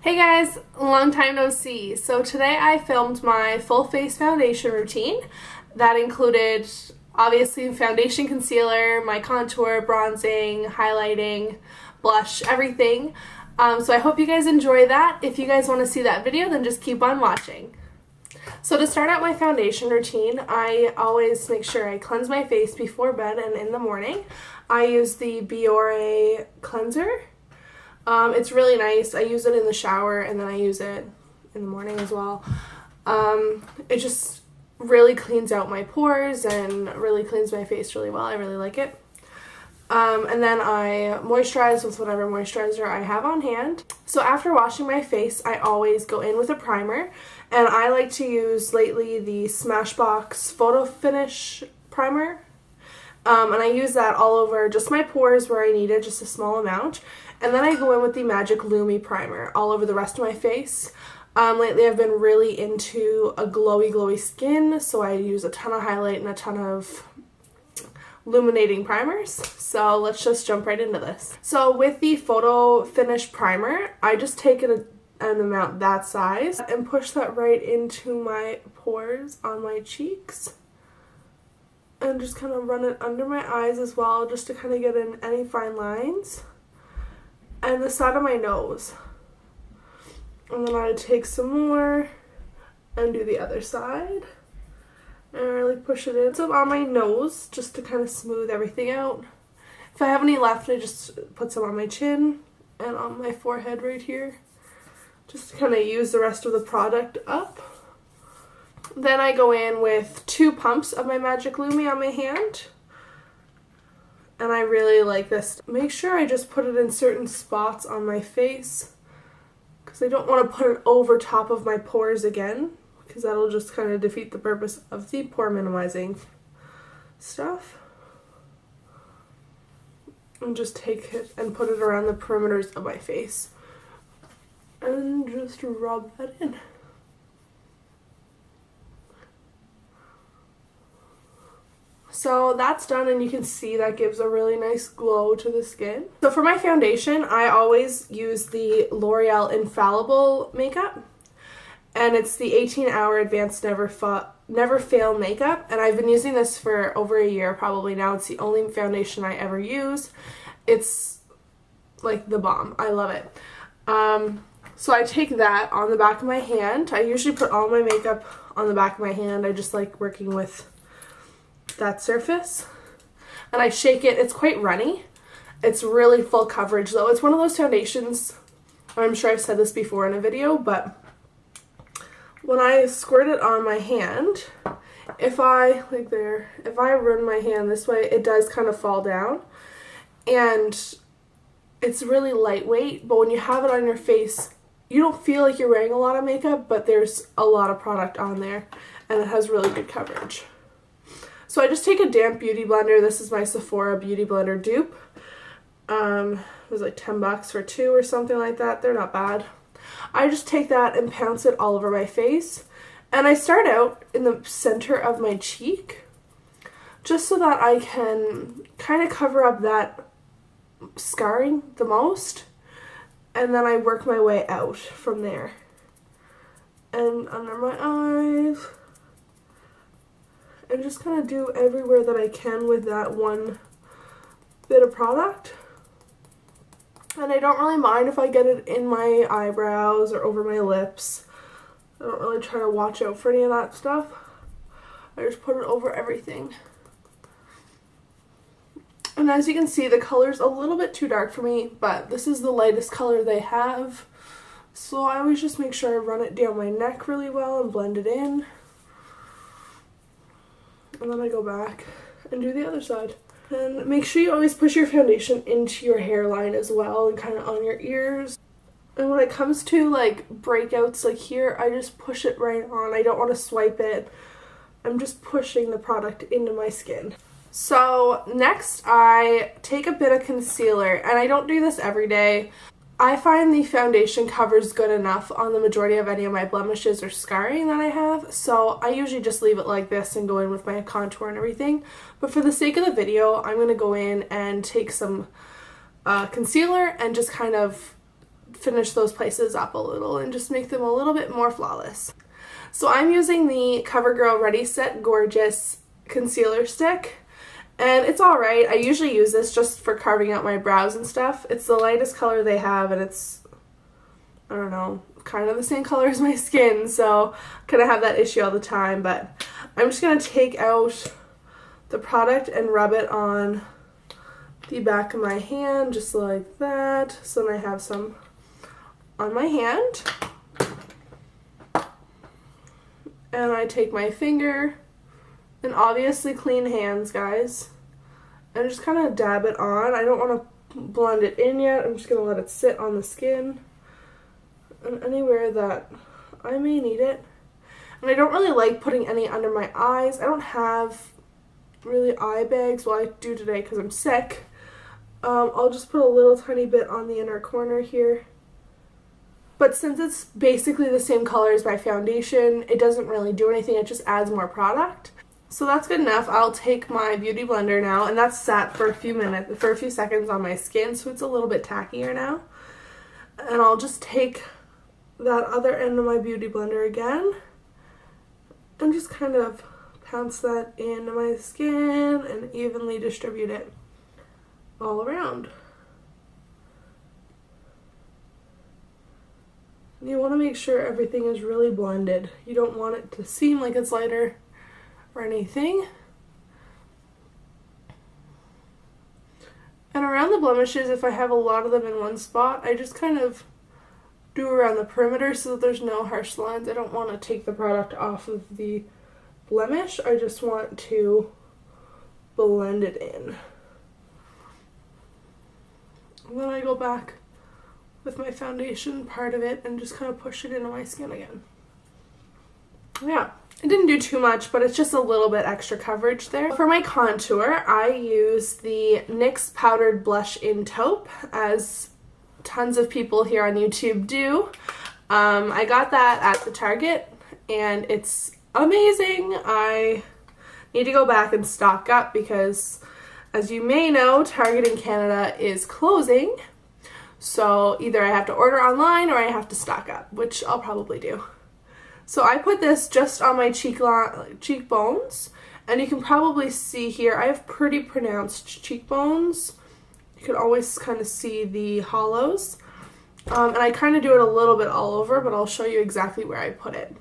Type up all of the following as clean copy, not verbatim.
Hey guys, long time no see. So today I filmed my full face foundation routine. That included obviously foundation, concealer, my contour, bronzing, highlighting, blush, everything. So I hope you guys enjoy that. If you guys want to see that video, then just keep on watching. So to start out my foundation routine, I always make sure I cleanse my face before bed and in the morning. I use the Biore cleanser. It's really nice. I use it in the shower and then I use it in the morning as well. It just really cleans out my pores and really cleans my face really well. I really like it. And then I moisturize with whatever moisturizer I have on hand. So after washing my face, I always go in with a primer. And I like to use lately the Smashbox Photo Finish Primer. And I use that all over just my pores where I need it, just a small amount. And then I go in with the Magic Lumi Primer all over the rest of my face. Lately I've been really into a glowy skin, so I use a ton of highlight and a ton of illuminating primers. So let's just jump right into this. So with the Photo Finish Primer, I just take an amount that size and push that right into my pores on my cheeks. And just kind of run it under my eyes as well, just to kind of get in any fine lines. And the side of my nose. And then I take some more and do the other side. And really push it in. So on my nose, just to kind of smooth everything out. If I have any left, I just put some on my chin and on my forehead right here. Just to kind of use the rest of the product up. Then I go in with 2 pumps of my Magic Lumi on my hand. And I really like this. Make sure I just put it in certain spots on my face, because I don't want to put it over top of my pores again, because that'll just kind of defeat the purpose of the pore minimizing stuff. And just take it and put it around the perimeters of my face. And just rub that in. So that's done, and you can see that gives a really nice glow to the skin. So for my foundation, I always use the L'Oreal Infallible makeup. And it's the 18-hour Advanced Never Fail makeup. And I've been using this for over a year probably now. It's the only foundation I ever use. It's like the bomb. I love it. So I take that on the back of my hand. I usually put all my makeup on the back of my hand. I just like working with that surface, and I shake it. It's quite runny. It's really full coverage though. It's one of those foundations, I'm sure I've said this before in a video, but when I squirt it on my hand, if I run my hand this way, it does kind of fall down, and it's really lightweight, but when you have it on your face, you don't feel like you're wearing a lot of makeup, but there's a lot of product on there, and it has really good coverage. So I just take a damp beauty blender. This is my Sephora beauty blender dupe. It was like $10 for 2 or something like that. They're not bad. I just take that and pounce it all over my face. And I start out in the center of my cheek, just so that I can kind of cover up that scarring the most. And then I work my way out from there. And under my eyes. And just kind of do everywhere that I can with that one bit of product. And I don't really mind if I get it in my eyebrows or over my lips. I don't really try to watch out for any of that stuff. I just put it over everything. And as you can see, the color's a little bit too dark for me, but this is the lightest color they have. So I always just make sure I run it down my neck really well and blend it in. And then I go back and do the other side. And make sure you always push your foundation into your hairline as well, and kind of on your ears. And when it comes to like breakouts like here, I just push it right on. I don't want to swipe it. I'm just pushing the product into my skin. So next I take a bit of concealer, and I don't do this every day. I find the foundation covers good enough on the majority of any of my blemishes or scarring that I have, so I usually just leave it like this and go in with my contour and everything. But for the sake of the video, I'm going to go in and take some concealer and just kind of finish those places up a little and just make them a little bit more flawless. So I'm using the CoverGirl Ready Set Gorgeous concealer stick, and it's alright. I usually use this just for carving out my brows and stuff. It's the lightest color they have, and it's, I don't know, kind of the same color as my skin, so I kind of have that issue all the time. But I'm just going to take out the product and rub it on the back of my hand just like that. So then I have some on my hand. And I take my finger, and obviously clean hands, guys, and just kind of dab it on. I don't want to blend it in yet. I'm just going to let it sit on the skin and anywhere that I may need it. And I don't really like putting any under my eyes. I don't have really eye bags. Well, I do today because I'm sick. I'll just put a little tiny bit on the inner corner here. But since it's basically the same color as my foundation, it doesn't really do anything. It just adds more product. So that's good enough. I'll take my beauty blender now, and that's sat for a few seconds on my skin, so it's a little bit tackier now. And I'll just take that other end of my beauty blender again and just kind of pounce that into my skin and evenly distribute it all around. You want to make sure everything is really blended. You don't want it to seem like it's lighter or anything. And around the blemishes, if I have a lot of them in one spot, I just kind of do around the perimeter so that there's no harsh lines. I don't want to take the product off of the blemish. I just want to blend it in. And then I go back with my foundation part of it and just kind of push it into my skin again. Yeah, it didn't do too much, but it's just a little bit extra coverage there. For my contour, I use the NYX Powdered Blush in Taupe, as tons of people here on YouTube do. I got that at the Target, and it's amazing. I need to go back and stock up because, as you may know, Target in Canada is closing. So either I have to order online or I have to stock up, which I'll probably do. So I put this just on my cheekbones, and you can probably see here I have pretty pronounced cheekbones. You can always kind of see the hollows. And I kind of do it a little bit all over, but I'll show you exactly where I put it.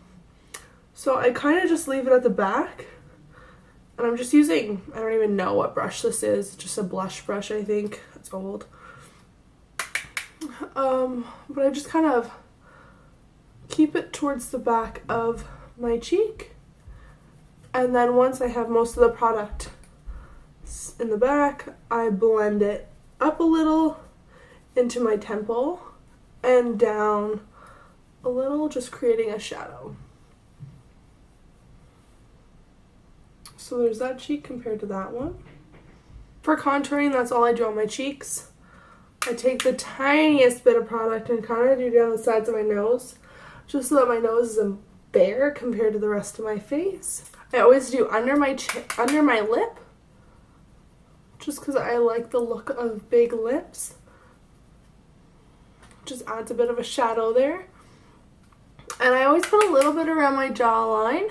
So I kind of just leave it at the back, and I'm just using, I don't even know what brush this is, just a blush brush, I think. It's old. But I just kind of keep it towards the back of my cheek, and then once I have most of the product in the back, I blend it up a little into my temple and down a little, just creating a shadow. So there's that cheek compared to that one. For contouring, that's all I do on my cheeks. I take the tiniest bit of product and kind of do down the sides of my nose, just so that my nose isn't bare compared to the rest of my face. I always do under my lip, just because I like the look of big lips. Just adds a bit of a shadow there. And I always put a little bit around my jawline.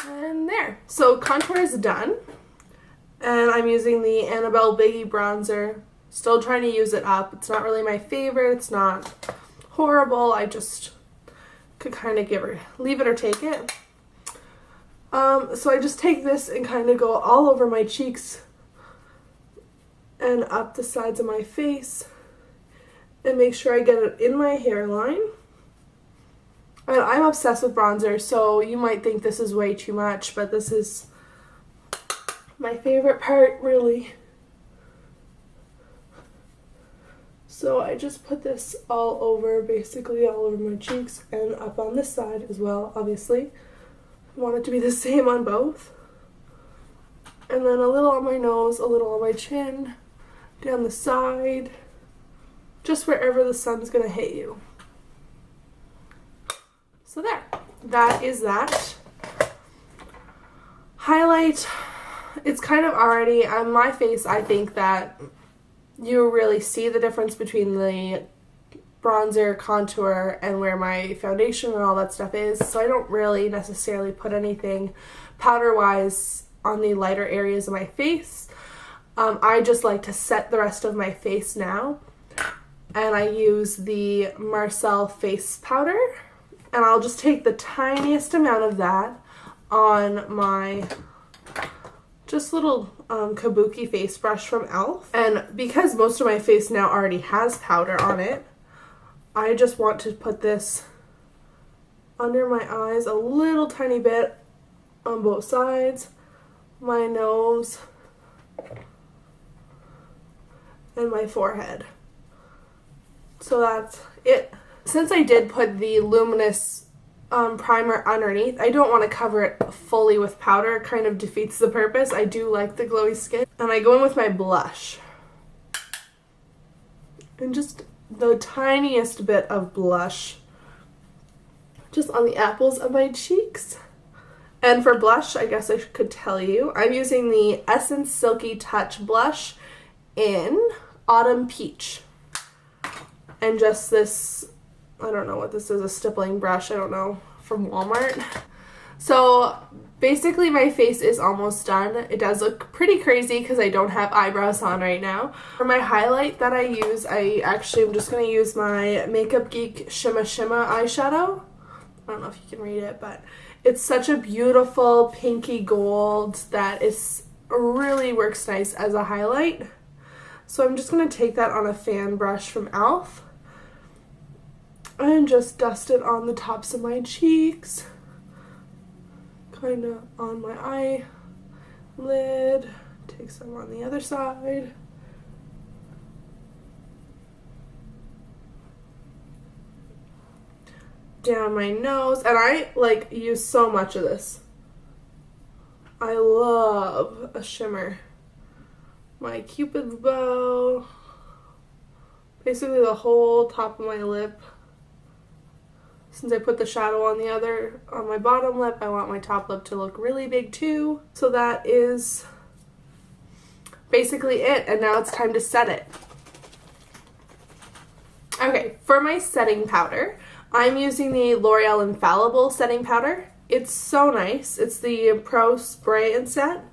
And there. So contour is done. And I'm using the Annabelle Biggie bronzer. Still trying to use it up. It's not really my favorite. It's not horrible. I just could kind of leave it or take it. So I just take this and kind of go all over my cheeks and up the sides of my face and make sure I get it in my hairline. And I'm obsessed with bronzer, so you might think this is way too much, but this is my favorite part, really. So I just put this all over, basically all over my cheeks and up on this side as well, obviously. I want it to be the same on both. And then a little on my nose, a little on my chin, down the side, just wherever the sun's gonna hit you. So there, that is that. Highlight, it's kind of already on my face. I think that you really see the difference between the bronzer, contour, and where my foundation and all that stuff is. So I don't really necessarily put anything powder-wise on the lighter areas of my face. I just like to set the rest of my face now. And I use the Marcel face powder. And I'll just take the tiniest amount of that on my just little kabuki face brush from e.l.f. And because most of my face now already has powder on it, I just want to put this under my eyes a little tiny bit on both sides, my nose, and my forehead. So that's it. Since I did put the luminous primer underneath, I don't want to cover it fully with powder. It kind of defeats the purpose. I do like the glowy skin. And I go in with my blush. And just the tiniest bit of blush just on the apples of my cheeks. And for blush, I guess I could tell you, I'm using the Essence Silky Touch blush in Autumn Peach. And just this, I don't know what this is, a stippling brush, I don't know, from Walmart. So basically my face is almost done. It does look pretty crazy because I don't have eyebrows on right now. For my highlight that I use, I'm just going to use my Makeup Geek Shimma Shimma eyeshadow. I don't know if you can read it, but it's such a beautiful pinky gold that really works nice as a highlight. So I'm just going to take that on a fan brush from e.l.f. and just dust it on the tops of my cheeks. Kind of on my eyelid, take some on the other side. Down my nose, and I use so much of this. I love a shimmer. My Cupid's bow, basically the whole top of my lip. Since I put the shadow on my bottom lip, I want my top lip to look really big too. So that is basically it, and now it's time to set it. Okay, for my setting powder, I'm using the L'Oreal Infallible setting powder. It's so nice. It's the Pro Spray and Set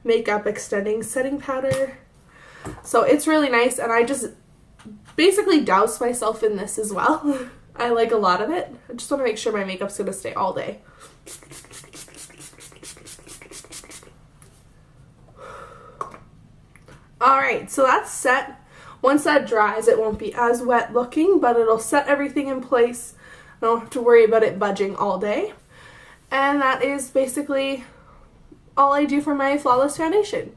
Makeup Extending Setting Powder. So it's really nice, and I just basically douse myself in this as well. I like a lot of it. I just want to make sure my makeup's going to stay all day. Alright, so that's set. Once that dries, it won't be as wet looking, but it'll set everything in place. I don't have to worry about it budging all day. And that is basically all I do for my Flawless Foundation.